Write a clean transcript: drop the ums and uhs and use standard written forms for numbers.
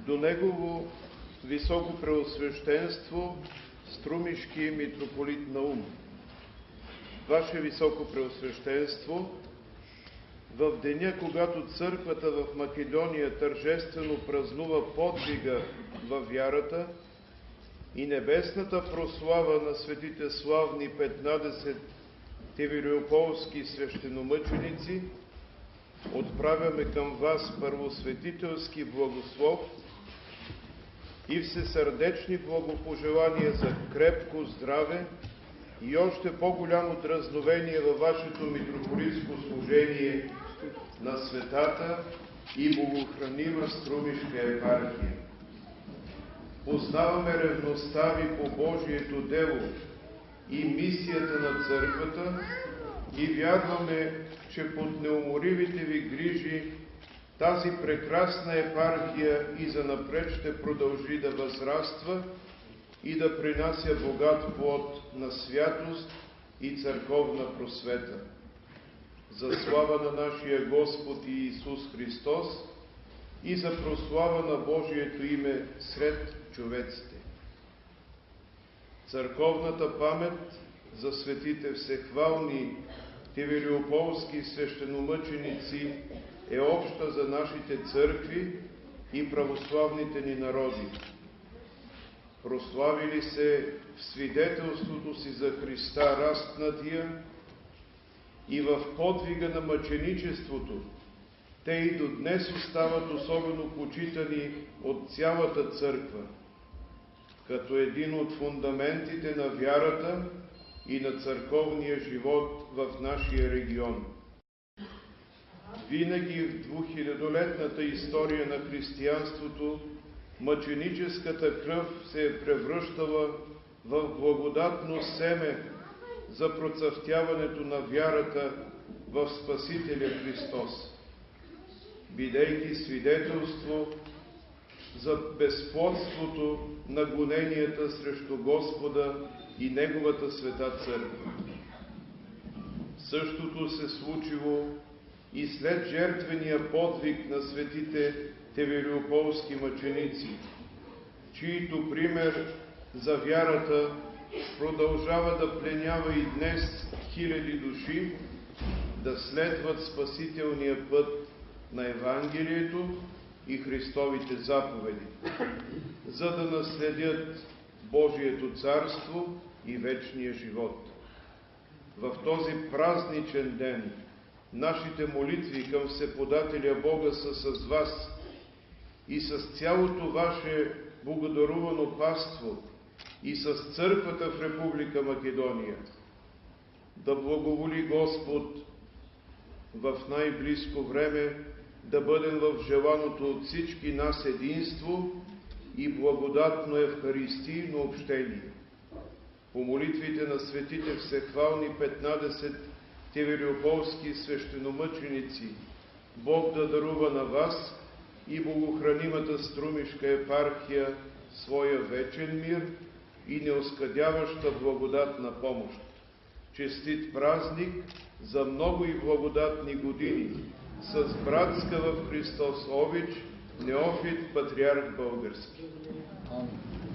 до Негово високо преосвещенство, Струмишки митрополит Наум. Ваше високо преосвещенство, в деня, когато църквата в Македония тържествено празнува подвига във вярата и небесната прослава на светите славни 15 тевелиополски свещеномъченици, отправяме към вас първосветителски благослов и всесърдечни благопожелания за крепко здраве и още по-голямо дразновение във вашето митрополитско служение на светата и богохранима Струмишка епархия. Познаваме ревността ви по Божието дело и мисията на църквата и вярваме, че под неуморивите ви грижи тази прекрасна епархия и занапред ще продължи да възраства и да принася богат плод на святост и църковна просвета. За слава на нашия Господ Иисус Христос и за прослава на Божието име сред човеците. Църковната памет за светите всехвални тевелиополски свещеномъченици е обща за нашите църкви и православните ни народи. Прославили се в свидетелството си за Христа растнатия и в подвига на мъченичеството, те и до днес остават особено почитани от цялата църква, като един от фундаментите на вярата и на църковния живот в нашия регион. Винаги в 2000-летната история на християнството мъченическата кръв се е превръщала в благодатно семе за процъфтяването на вярата в Спасителя Христос, бидейки свидетелство за безплодството на гоненията срещу Господа и Неговата света църква. Същото се случило и след жертвения подвиг на светите тевелиополски мъченици, чието пример за вярата продължава да пленява и днес хиляди души да следват спасителния път на Евангелието и Христовите заповеди, за да наследят Божието царство и вечния живот. В този празничен ден нашите молитви към Всеподателя Бога са с вас и с цялото ваше богодарувано паство и с църквата в Република Македония. Да благоволи Господ в най-близко време да бъдем в желаното от всички нас единство и благодатно евхаристийно общение. По молитвите на светите всехвални 15 тевелиополски свещеномъченици, Бог да дарува на вас и богохранимата Струмишка епархия своя вечен мир и неоскъдяваща благодатна помощ. Честит празник за много и благодатни години с братска в Христос обич Неофит, патриарх български. Амин.